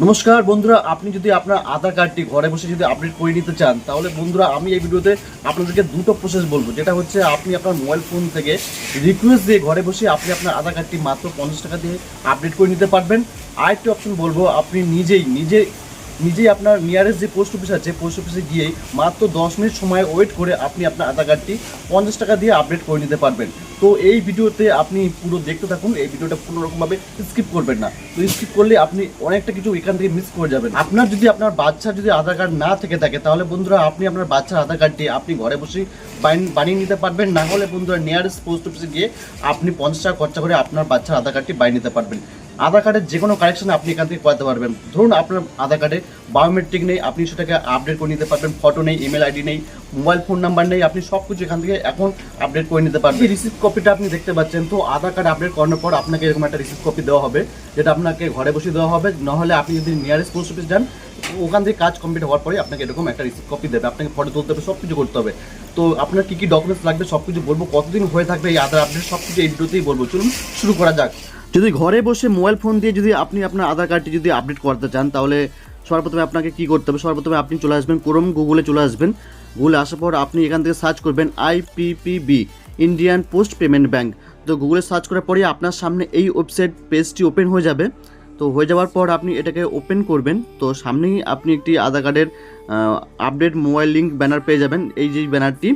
নমস্কার বন্ধুরা, আপনি যদি আপনার আধার কার্ডটি ঘরে বসে যদি আপডেট করে নিতে চান, তাহলে বন্ধুরা আমি এই ভিডিওতে আপনাদেরকে দুটো প্রসেস বলবো। যেটা হচ্ছে আপনি আপনার মোবাইল ফোন থেকে রিকোয়েস্ট দিয়ে ঘরে বসে আপনি আপনার আধার কার্ডটি মাত্র 50 টাকা দিয়ে আপডেট করে নিতে পারবেন। আরেকটি অপশন বলবো, আপনি নিজেই আপনার নিয়ারেস্ট যে পোস্ট অফিস আছে, পোস্ট অফিসে গিয়ে মাত্র 10 মিনিট সময় ওয়েট করে আপনি আপনার আধার কার্ডটি 50 টাকা দিয়ে আপডেট করে নিতে পারবেন। তো এই ভিডিওতে আপনি পুরো দেখতে থাকুন, এই ভিডিওটা কোনোরকমভাবে স্কিপ করবেন না। তো স্কিপ করলে আপনি অনেকটা কিছু এখান থেকে মিস করে যাবেন। আপনার বাচ্চার যদি আধার কার্ড না থেকে থাকে, তাহলে বন্ধুরা আপনি আপনার বাচ্চার আধার কার্ডটি আপনি ঘরে বসেই বানিয়ে নিতে পারবেন। না হলে বন্ধুরা নিয়ারেস্ট পোস্ট অফিসে গিয়ে আপনি 50 টাকা খরচা করে আপনার বাচ্চার আধার কার্ডটি বানিয়ে নিতে পারবেন। আধার কার্ডের যে কোনো কারেকশন আপনি এখান থেকে করাতে পারবেন। ধরুন আপনার আধার কার্ডে বায়োমেট্রিক নেই, আপনি সেটাকে আপডেট করে নিতে পারবেন। ফটো নেই, ইমেল আইডি নেই, মোবাইল ফোন নাম্বার নেই, আপনি সব কিছু এখান থেকে এখন আপডেট করে নিতে পারবেন। এই রিসিপ্ট কপিটা আপনি দেখতে পাচ্ছেন। তো আধার কার্ড আপডেট করানোর পর আপনাকে এরকম একটা রিসিপ্ট কপি দেওয়া হবে, যেটা আপনাকে ঘরে বসে দেওয়া হবে। নাহলে আপনি যদি নিয়ারেস্ট পোস্ট অফিস যান, ওখান থেকে কাজ কমপ্লিট হওয়ার পরে আপনাকে এরকম একটা রিসিপ্ট কপি দেবে। আপনাকে ফটো তুলতে হবে, সব কিছু করতে হবে। তো আপনার কী কী ডকুমেন্টস লাগবে সব কিছু বলবো, কতদিন হয়ে থাকবে এই আধার আপডেট সব কিছু এই ভিডিওতেই বলবো। চলুন শুরু করা যাক। যদি ঘরে বসে মোবাইল ফোন দিয়ে যদি আপনি আপনার আধার কার্ডটি যদি আপডেট করতে চান, তাহলে সর্বপ্রথমে আপনাকে কী করতে হবে, সর্বপ্রথমে আপনি চলে আসবেন গুগলে চলে আসবেন। গুগলে আসার পর আপনি এখান থেকে সার্চ করবেন IPPB, Indian post payment bank. তো গুগলে সার্চ করার পরে আপনার সামনে এই ওয়েবসাইট পেজটি ওপেন হয়ে যাবে। তো হয়ে যাওয়ার পর আপনি এটাকে ওপেন করবেন। তো সামনেই আপনি একটি আধার কার্ডের আপডেট মোবাইল লিঙ্ক ব্যানার পেয়ে যাবেন। এই যে ব্যানারটি,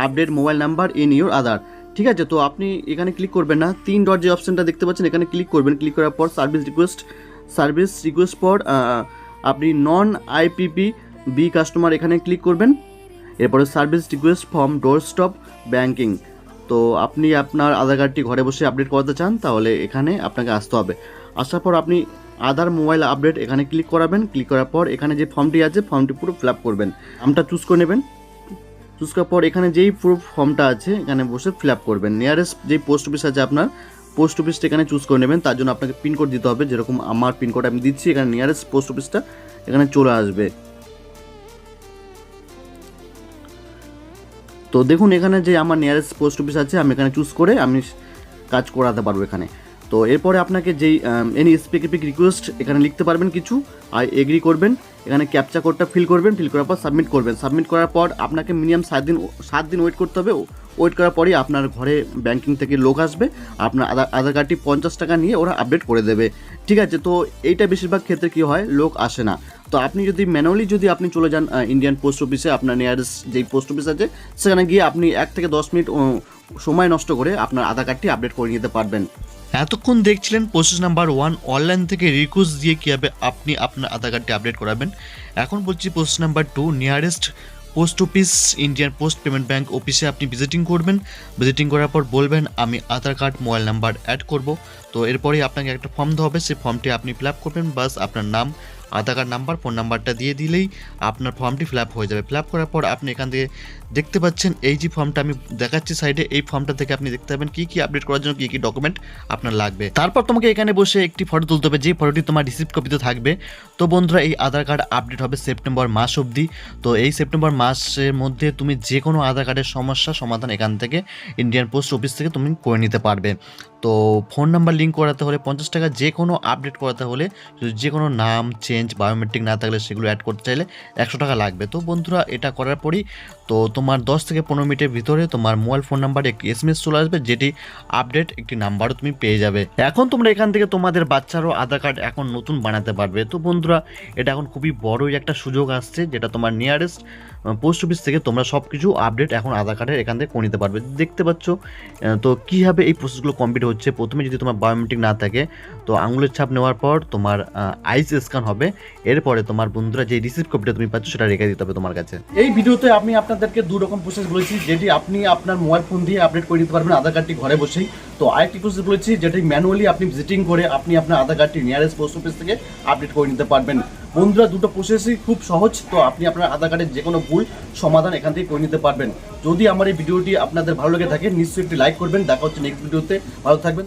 update mobile number in your Aadhaar, ঠিক আছে। তো আপনি এখানে ক্লিক করবেন না, 3 ডট যে অপশানটা দেখতে পাচ্ছেন এখানে ক্লিক করবেন। ক্লিক করার পর সার্ভিস রিকোয়েস্ট পর আপনি নন IPPB কাস্টমার এখানে ক্লিক করবেন। এরপরে সার্ভিস রিকোয়েস্ট ফ্রম ডোরস্টপ ব্যাঙ্কিং। তো আপনি আপনার আধার কার্ডটি ঘরে বসে আপডেট করাতে চান, তাহলে এখানে আপনাকে আসতে হবে। আসার পর আপনি আধার মোবাইল আপডেট এখানে ক্লিক করাবেন। ক্লিক করার পর এখানে যে ফর্মটি আছে, ফর্মটি পুরো ফিল আপ করবেন। নামটা চুজ করে নেবেন। চুজ করার পর এখানে যেই পুরো ফর্মটা আছে এখানে বসে ফিল আপ করবেন। নিয়ারেস্ট যেই পোস্ট অফিস আছে আপনার, পোস্ট অফিসটা এখানে চুজ করে নেবেন। তার জন্য আপনাকে পিনকোড দিতে হবে, যেরকম আমার পিনকোড আমি দিচ্ছি। এখানে নিয়ারেস্ট পোস্ট অফিসটা এখানে চলে আসবে। তো দেখুন এখানে যে আমার নিয়ারেস্ট পোস্ট অফিস আছে, আমি এখানে চুজ করে আমি কাজ করাতে পারবো এখানে। তো এরপরে আপনাকে যেই এনি স্পেসিফিক রিকোয়েস্ট এখানে লিখতে পারবেন কিছু, আর এগ্রি করবেন। এখানে ক্যাপচা কোডটা ফিল করবেন, ফিল করার পর সাবমিট করবেন। সাবমিট করার পর আপনাকে মিনিমাম 7 দিন ওয়েট করতে হবে। ওয়েট করার পরেই আপনার ঘরে ব্যাংকিং থেকে লোক আসবে, আপনার আধার কার্ডটি 50 টাকা নিয়ে ওরা আপডেট করে দেবে, ঠিক আছে। তো এইটা বেশিরভাগ ক্ষেত্রে কী হয়, লোক আসে না। তো আপনি যদি ম্যানুয়ালি যদি আপনি চলে যান ইন্ডিয়ান পোস্ট অফিসে, আপনার নিয়ারেস্ট যেই পোস্ট অফিস আছে সেখানে গিয়ে আপনি 1 থেকে 10 মিনিট সময় নষ্ট করে আপনার আধার কার্ডটি আপডেট করে নিতে পারবেন। এতক্ষণ দেখছিলেন প্রসেস নাম্বার 1, অনলাইন থেকে রিকোয়েস্ট দিয়ে কীভাবে আপনি আপনার আধার কার্ডটি আপডেট করাবেন। এখন বলছি process number 2, nearest post office Indian post payment bank অফিসে আপনি ভিজিটিং করবেন। ভিজিটিং করার পর বলবেন আমি আধার কার্ড মোবাইল নাম্বার অ্যাড করব। তো এরপরেই আপনাকে একটা ফর্ম দেওয়া হবে, সেই ফর্মটি আপনি ফিল আপ করবেন। বাস আপনার নাম, আধার কার্ড নাম্বার, ফোন নাম্বারটা দিয়ে দিলেই আপনার ফর্মটি ফিল আপ হয়ে যাবে। ফিল আপ করার পর আপনি এখান থেকে দেখতে পাচ্ছেন এই যে ফর্মটা আমি দেখাচ্ছি সাইডে, এই ফর্মটা থেকে আপনি দেখতে পাবেন কী আপডেট করার জন্য কী ডকুমেন্ট আপনার লাগবে। তারপর তোমাকে এখানে বসে একটি ফটো তুলতে হবে, যে ফটোটি তোমার রিসিপ্ট কপিতে থাকবে। তো বন্ধুরা এই আধার কার্ড আপডেট হবে সেপ্টেম্বর মাস অবধি। তো এই সেপ্টেম্বর মাসের মধ্যে তুমি যে কোনো আধার কার্ডের সমস্যা সমাধান এখান থেকে ইন্ডিয়ান পোস্ট অফিস থেকে তুমি করে নিতে পারবে। তো ফোন নাম্বার লিঙ্ক করাতে হলে 50 টাকা, যে কোনো আপডেট করাতে হলে যে কোনো নাম চেঞ্জ, বায়োমেট্রিক না থাকলে সেগুলো অ্যাড করতে চাইলে 100 টাকা লাগবে। তো বন্ধুরা এটা করার পরই তো তোমার 10 থেকে 15 মিনিটের ভিতরে তোমার মোবাইল ফোন নাম্বারে একটি SMS চলে আসবে, যেটি আপডেট একটি নাম্বারও তুমি পেয়ে যাবে। এখন তোমরা এখান থেকে তোমাদের বাচ্চারও আধার কার্ড এখন নতুন বানাতে পারবে। তো বন্ধুরা এটা এখন খুবই বড়ই একটা সুযোগ আসছে, যেটা তোমার নিয়ারেস্ট পোস্ট অফিস থেকে তোমরা সব কিছু আপডেট এখন আধার কার্ডের এখান থেকে করে নিতে পারবে। দেখতে পাচ্ছ তো কীভাবে এই প্রসেসগুলো কমপ্লিট হচ্ছে। প্রথমে যদি তোমার বায়োমেট্রিক না থাকে, তো আঙুলের ছাপ নেওয়ার পর তোমার আইস স্ক্যান হবে। এরপরে তোমার বন্ধুরা যে রিসিপ্ট কপিটা তুমি পাচ্ছ সেটা রেখে দিতে হবে তোমার কাছে। এই ভিডিওতে আমি আপনাদেরকে 2 রকম প্রসেস বলেছি, যেটি আপনি আপনার মোবাইল ফোন দিয়ে আপডেট করে নিতে পারবেন আধার কার্ডটি ঘরে বসেই। তো আরেকটি প্রসেস বলেছি, যেটি ম্যানুয়ালি আপনি ভিজিটিং করে আপনি আপনার আধার কার্ডটি নিয়ারেস্ট পোস্ট অফিস থেকে আপডেট করে নিতে পারবেন। বন্ধুরা দুটো প্রসেসই খুব সহজ। তো আপনি আপনার আধার কার্ডের যে কোনো ভুল সমাধান এখান থেকে করে নিতে পারবেন। যদি আমার এই ভিডিওটি আপনাদের ভালো লেগে থাকে, নিশ্চয়ই একটি লাইক করবেন। দেখা হচ্ছে নেক্সট ভিডিওতে। ভালো থাকবেন।